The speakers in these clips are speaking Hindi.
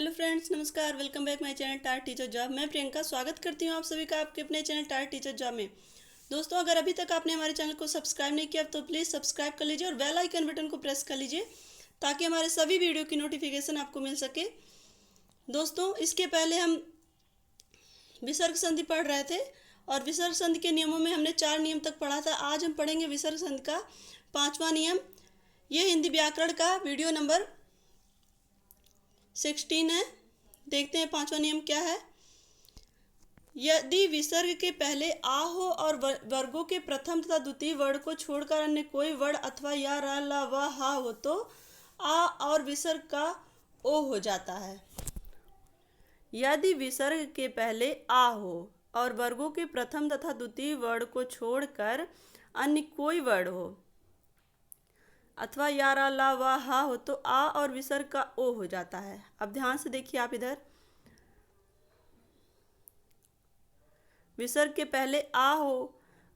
हेलो फ्रेंड्स, नमस्कार। Welcome back my channel tar teacher job. मैं प्रियंका स्वागत करती हूँ आप सभी का आपके अपने चैनल टार टीचर जॉब में। दोस्तों, अगर अभी तक आपने हमारे चैनल को सब्सक्राइब नहीं किया तो प्लीज़ सब्सक्राइब कर लीजिए और बेल आइकन बटन को प्रेस कर लीजिए ताकि हमारे सभी वीडियो की नोटिफिकेशन आपको मिल सके। दोस्तों, इसके पहले हम विसर्ग संधि पढ़ रहे थे और विसर्ग संधि के नियमों में हमने 4 नियम तक पढ़ा था। आज हम पढ़ेंगे विसर्ग संधि का 5वां नियम। ये हिंदी व्याकरण का वीडियो नंबर 16 है। देखते हैं 5वां नियम क्या है। यदि विसर्ग के पहले आ हो और वर्गों के प्रथम तथा द्वितीय वर्ण को छोड़कर अन्य कोई वर्ण अथवा या रा ला व हा हो तो आ और विसर्ग का ओ हो जाता है। यदि विसर्ग के पहले आ हो और वर्गों के प्रथम तथा द्वितीय वर्ण को छोड़कर अन्य कोई वर्ण हो अथवा या रा ला वा हा हो तो आ और विसर्ग का ओ हो जाता है। अब ध्यान से देखिए आप इधर, विसर्ग के पहले आ हो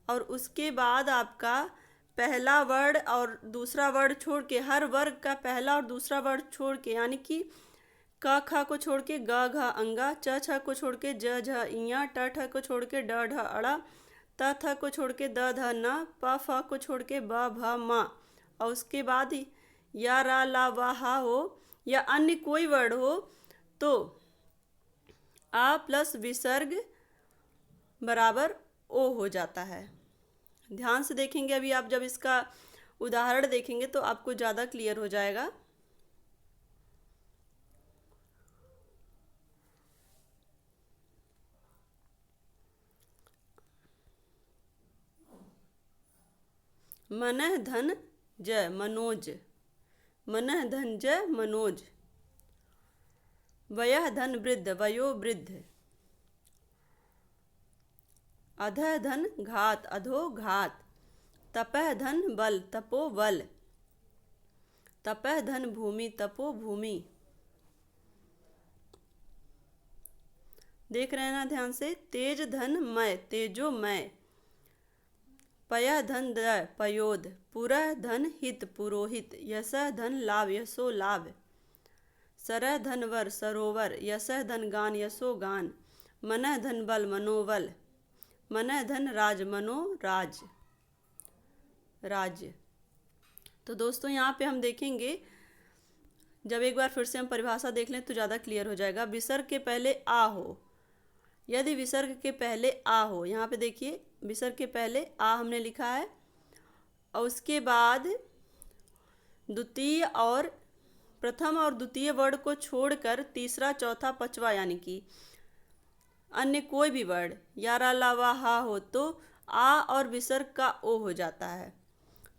और उसके बाद आपका पहला वर्ण और दूसरा वर्ण छोड़ के, हर वर्ग का पहला और दूसरा वर्ण छोड़ के, यानी कि क ख को छोड़ के ग घ अंगा, च छ को छोड़ के ज झ इया, ट ठ को छोड़ के ड ढ अड़ा, त थ को छोड़ के द ध न, प फ को छोड़ के ब भ म, और उसके बाद ही या रा ला वा हा हो या अन्य कोई वर्ण हो तो आ प्लस विसर्ग बराबर ओ हो जाता है। ध्यान से देखेंगे, अभी आप जब इसका उदाहरण देखेंगे तो आपको ज़्यादा क्लियर हो जाएगा। मनः धन ज मनोज, मनः धन ज मनोज, वयः धन वृद्ध वयो वृद्ध, अधः धन घात अधो घात, तपः धन बल तपो बल, तपः धन भूमि तपो भूमि। देख रहे हैं ना ध्यान से। तेज धन मय तेजो मय, पयः धन द पयोद, पुरः धन हित पुरोहित, यशः धन लाभ यशो लाभ, सरः धन वर सरोवर, यशः धन गान यशो गान, मनः धन बल मनोबल, मनः धन राज मनो राज राज्य। तो दोस्तों, यहाँ पे हम देखेंगे, जब एक बार फिर से हम परिभाषा देख लें तो ज़्यादा क्लियर हो जाएगा। विसर्ग के पहले आ हो, यदि विसर्ग के पहले आ हो, यहाँ पे देखिए विसर्ग के पहले आ हमने लिखा है और उसके बाद द्वितीय और प्रथम और द्वितीय वर्ण को छोड़कर तीसरा चौथा पांचवा यानी कि अन्य कोई भी वर्ण या रा ला वा हा हो तो आ और विसर्ग का ओ हो जाता है।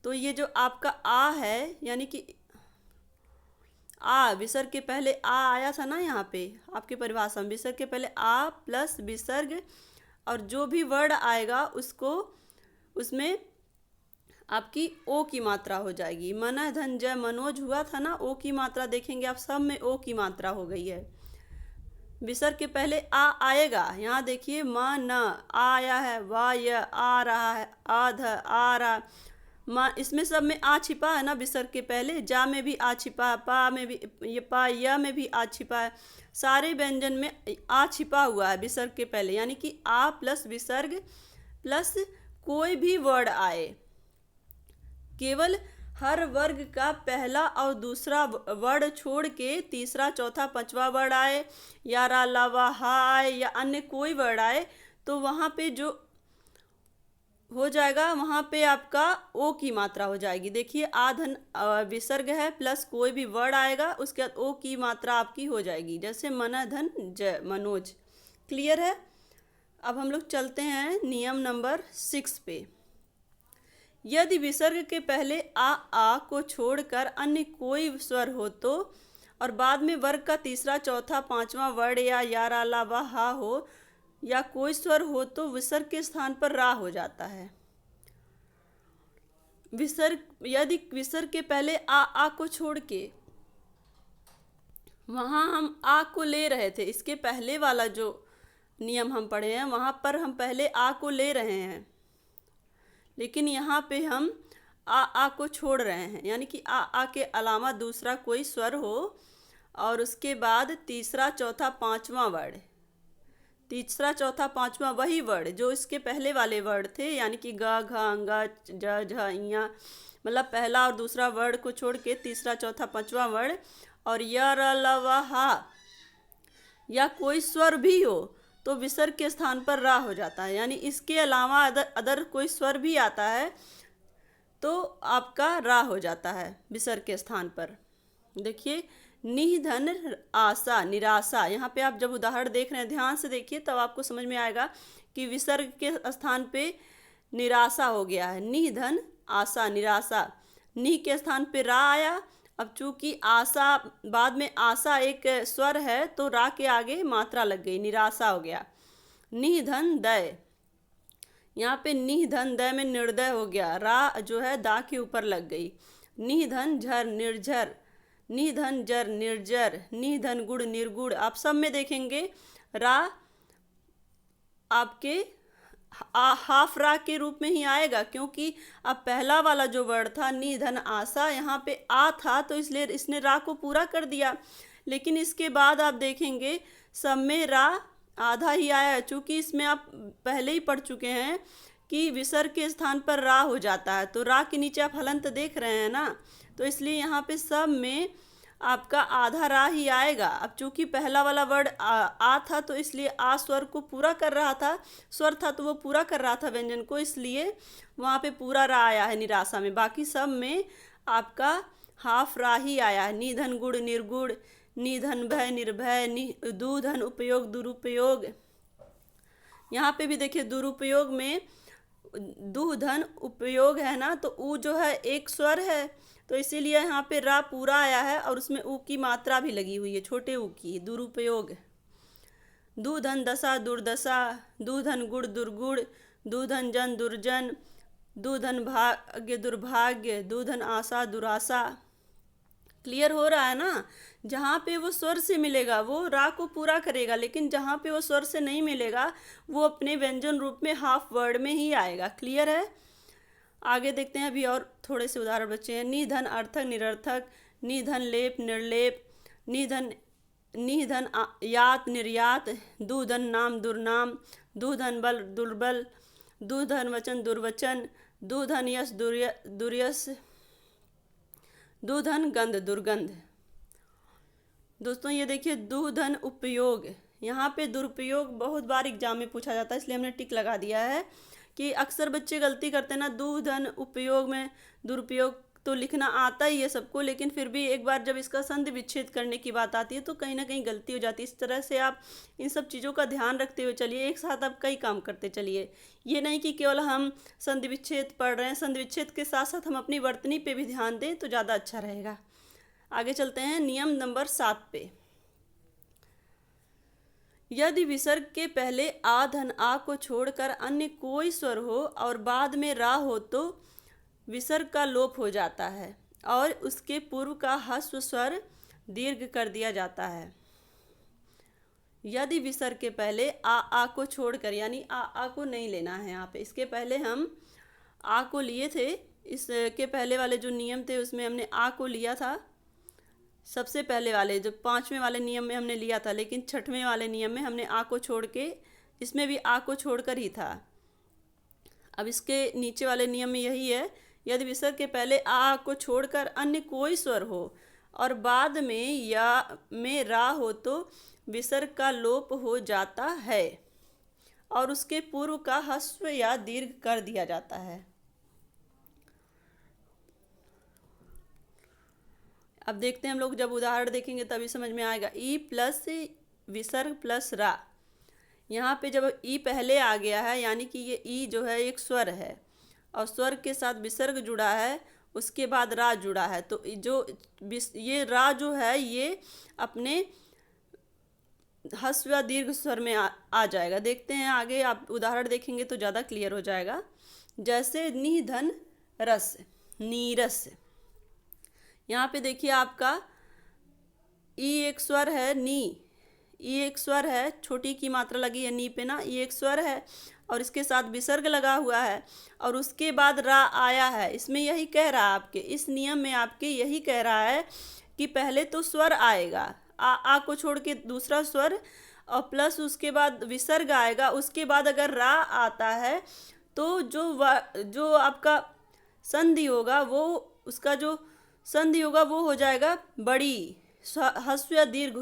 तो ये जो आपका आ है, यानी कि आ, विसर्ग के पहले आ आया था ना यहाँ पे आपकी परिभाषा में, विसर्ग के पहले आ प्लस विसर्ग और जो भी वर्ण आएगा उसको उसमें आपकी ओ की मात्रा हो जाएगी। मनः धन जय मनोज हुआ था ना, ओ की मात्रा देखेंगे आप, सब में ओ की मात्रा हो गई है। विसर्ग के पहले आ आएगा, यहाँ देखिए म न आया है, वा य आ रहा है, आध आ रहा, माँ इसमें सब में आ छिपा है ना। विसर्ग के पहले जा में भी आ छिपा है, पा में भी, ये पा या में भी आ छिपा है, सारे व्यंजन में आ छिपा हुआ है विसर्ग के पहले। यानी कि आ प्लस विसर्ग प्लस कोई भी वर्ण आए, केवल हर वर्ग का पहला और दूसरा वर्ण छोड़ के तीसरा चौथा पांचवा वर्ण आए या रा ला वा हा आए या अन्य कोई वर्ण आए तो वहाँ पे जो हो जाएगा, वहाँ पे आपका ओ की मात्रा हो जाएगी। देखिए आ धन विसर्ग है प्लस कोई भी वर्ण आएगा, उसके बाद ओ की मात्रा आपकी हो जाएगी, जैसे मनः धन ज मनोज। क्लियर है। अब हम लोग चलते हैं नियम नंबर 6 पे। यदि विसर्ग के पहले आ को छोड़कर अन्य कोई स्वर हो तो और बाद में वर्ग का तीसरा चौथा पांचवा वर्ण या रा ला वा हा हो या कोई स्वर हो तो विसर्ग के स्थान पर रा हो जाता है। विसर्ग, यदि विसर्ग के पहले आ को छोड़ के वहाँ हम आ को ले रहे थे, इसके पहले वाला जो नियम हम पढ़े हैं वहाँ पर हम पहले आ को ले रहे हैं, लेकिन यहाँ पे हम आ को छोड़ रहे हैं, यानी कि आ के अलावा दूसरा कोई स्वर हो और उसके बाद तीसरा चौथा पांचवा वर्ड, तीसरा चौथा पांचवा वही वर्ड जो इसके पहले वाले वर्ड थे, यानी कि ग घ अंगा ज झ इया, मतलब पहला और दूसरा वर्ड को छोड़ के तीसरा चौथा पांचवा वर्ड, और य र ल व हा या कोई स्वर भी हो तो विसर्ग के स्थान पर रा हो जाता है। यानी इसके अलावा अदर कोई स्वर भी आता है तो आपका रा हो जाता है विसर्ग के स्थान पर। देखिए निधन आशा निराशा, यहाँ पे आप जब उदाहरण देख रहे हैं ध्यान से देखिए तब आपको समझ में आएगा कि विसर्ग के स्थान पे निराशा हो गया है। निधन आशा निराशा, नि के स्थान पे रा आया। अब चूंकि आशा बाद में आशा एक स्वर है तो रा के आगे मात्रा लग गई, निराशा हो गया। निधन दय, यहाँ पे निधन दय में निर्दय हो गया, रा जो है दा के ऊपर लग गई। निधन झर निर्झर, निधन जर निर्जर, निधन गुड़ निर्गुड़। आप सब में देखेंगे रा आपके हाफ रा के रूप में ही आएगा, क्योंकि अब पहला वाला जो वर्ड था निधन आशा, यहाँ पे आ था तो इसलिए इसने रा को पूरा कर दिया। लेकिन इसके बाद आप देखेंगे सब में रा आधा ही आया है, चूँकि इसमें आप पहले ही पढ़ चुके हैं कि विसर्ग के स्थान पर रा हो जाता है, तो रा के नीचे आप हलंत देख रहे हैं ना, तो इसलिए यहाँ पे सब में आपका आधा रा ही आएगा। अब चूंकि पहला वाला वर्ड आ था तो इसलिए आ स्वर को पूरा कर रहा था, स्वर था तो वो पूरा कर रहा था व्यंजन को, इसलिए वहाँ पे पूरा रा आया है निराशा में। बाकी सब में आपका हाफ रा ही आया है। निधन गुड़ निर्गुड़, निधन भय निर्भय, दुधन उपयोग दुरुपयोग। यहाँ पे भी देखिए दुरुपयोग में दुधन उपयोग है ना, तो ऊ जो है एक स्वर है तो इसीलिए यहाँ पे रा पूरा आया है और उसमें ऊ की मात्रा भी लगी हुई है, छोटे ऊ की, दुरुपयोग। दुधन दशा दुर्दशा, दुधन गुड़ दुर्गुड़, दुधन जन दुर्जन, दुधन भाग्य दुर्भाग्य, दुधन आशा दुराशा। क्लियर हो रहा है ना? जहाँ पे वो स्वर से मिलेगा वो रा को पूरा करेगा, लेकिन जहाँ पे वो स्वर से नहीं मिलेगा वो अपने व्यंजन रूप में हाफ वर्ड में ही आएगा। क्लियर है? आगे देखते हैं, अभी और थोड़े से उदाहरण बचे हैं। निधन अर्थक निरर्थक, निधन लेप निर्लेप, निधन निधन यात निर्यात, दुधन नाम दुर्नाम, दुधन बल दुर्बल, दुधन वचन दुर्वचन, दुधन यश दुर्यश, दुधन गंध दुर्गंध। दोस्तों ये देखिए दुधन उपयोग, यहाँ पे दुरुपयोग बहुत बार एग्जाम में पूछा जाता है इसलिए हमने टिक लगा दिया है कि अक्सर बच्चे गलती करते हैं ना, दुधन उपयोग में दुरुपयोग तो लिखना आता ही है सबको, लेकिन फिर भी एक बार जब इसका संधि विच्छेद करने की बात आती है तो कहीं ना कहीं गलती हो जाती है। इस तरह से आप इन सब चीज़ों का ध्यान रखते हुए चलिए, एक साथ आप कई काम करते चलिए। ये नहीं कि केवल हम संधि विच्छेद पढ़ रहे हैं, संधि विच्छेद के साथ साथ हम अपनी वर्तनी पे भी ध्यान दें तो ज़्यादा अच्छा रहेगा। आगे चलते हैं नियम नंबर 7 पे। यदि विसर्ग के पहले आ धन आ को छोड़कर अन्य कोई स्वर हो और बाद में रा हो तो विसर्ग का लोप हो जाता है और उसके पूर्व का ह्रस्व स्वर दीर्घ कर दिया जाता है। यदि विसर्ग के पहले आ को छोड़कर, यानी आ को नहीं लेना है यहाँ पे, इसके पहले हम आ को लिए थे, इसके पहले वाले जो नियम थे उसमें हमने आ को लिया था, सबसे पहले वाले जो 5वें वाले नियम में हमने लिया था, लेकिन 6वें वाले नियम में हमने आ को छोड़ के, इसमें भी आ को छोड़कर ही था। अब इसके नीचे वाले नियम में यही है, यदि विसर्ग के पहले आ को छोड़कर अन्य कोई स्वर हो और बाद में या में रा हो तो विसर्ग का लोप हो जाता है और उसके पूर्व का ह्रस्व या दीर्घ कर दिया जाता है। अब देखते हैं हम लोग, जब उदाहरण देखेंगे तभी समझ में आएगा। ई प्लस विसर्ग प्लस रा, यहाँ पे जब ई पहले आ गया है यानी कि ये ई जो है एक स्वर है और स्वर के साथ विसर्ग जुड़ा है, उसके बाद रा जुड़ा है, तो जो ये रा जो है ये अपने ह्रस्व या दीर्घ स्वर में आ जाएगा। देखते हैं आगे, आप उदाहरण देखेंगे तो ज़्यादा क्लियर हो जाएगा। जैसे निधन रस नीरस, यहाँ पे देखिए आपका ई एक स्वर है, नी ई एक स्वर है, छोटी की मात्रा लगी है नी पे ना, ई एक स्वर है और इसके साथ विसर्ग लगा हुआ है और उसके बाद रा आया है। इसमें यही कह रहा है आपके, इस नियम में आपके यही कह रहा है कि पहले तो स्वर आएगा आ को छोड़ के दूसरा स्वर और प्लस उसके बाद विसर्ग आएगा, उसके बाद अगर रा आता है तो जो आपका संधि होगा वो उसका जो संधि होगा वो हो जाएगा बड़ी, ह्रस्व या दीर्घ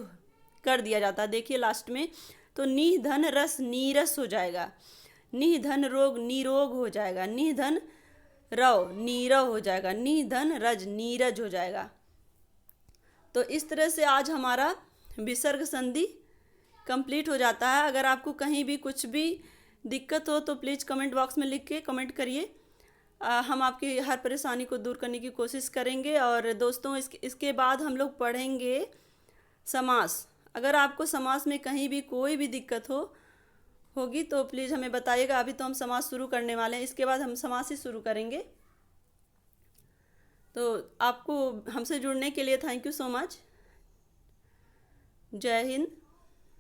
कर दिया जाता है। देखिए लास्ट में तो नी धन रस नीरस हो जाएगा, नी धन रोग निरोग हो जाएगा, नी धन रव नीरव हो जाएगा, नी धन रज नीरज हो जाएगा। तो इस तरह से आज हमारा विसर्ग संधि कंप्लीट हो जाता है। अगर आपको कहीं भी कुछ भी दिक्कत हो तो प्लीज़ कमेंट बॉक्स में लिख के कमेंट करिए, हम आपकी हर परेशानी को दूर करने की कोशिश करेंगे। और दोस्तों इसके बाद हम लोग पढ़ेंगे समास। अगर आपको समास में कहीं भी कोई भी दिक्कत होगी तो प्लीज़ हमें बताइएगा। अभी तो हम समास शुरू करने वाले हैं, इसके बाद हम समास ही शुरू करेंगे। तो आपको हमसे जुड़ने के लिए थैंक यू सो मच। जय हिंद।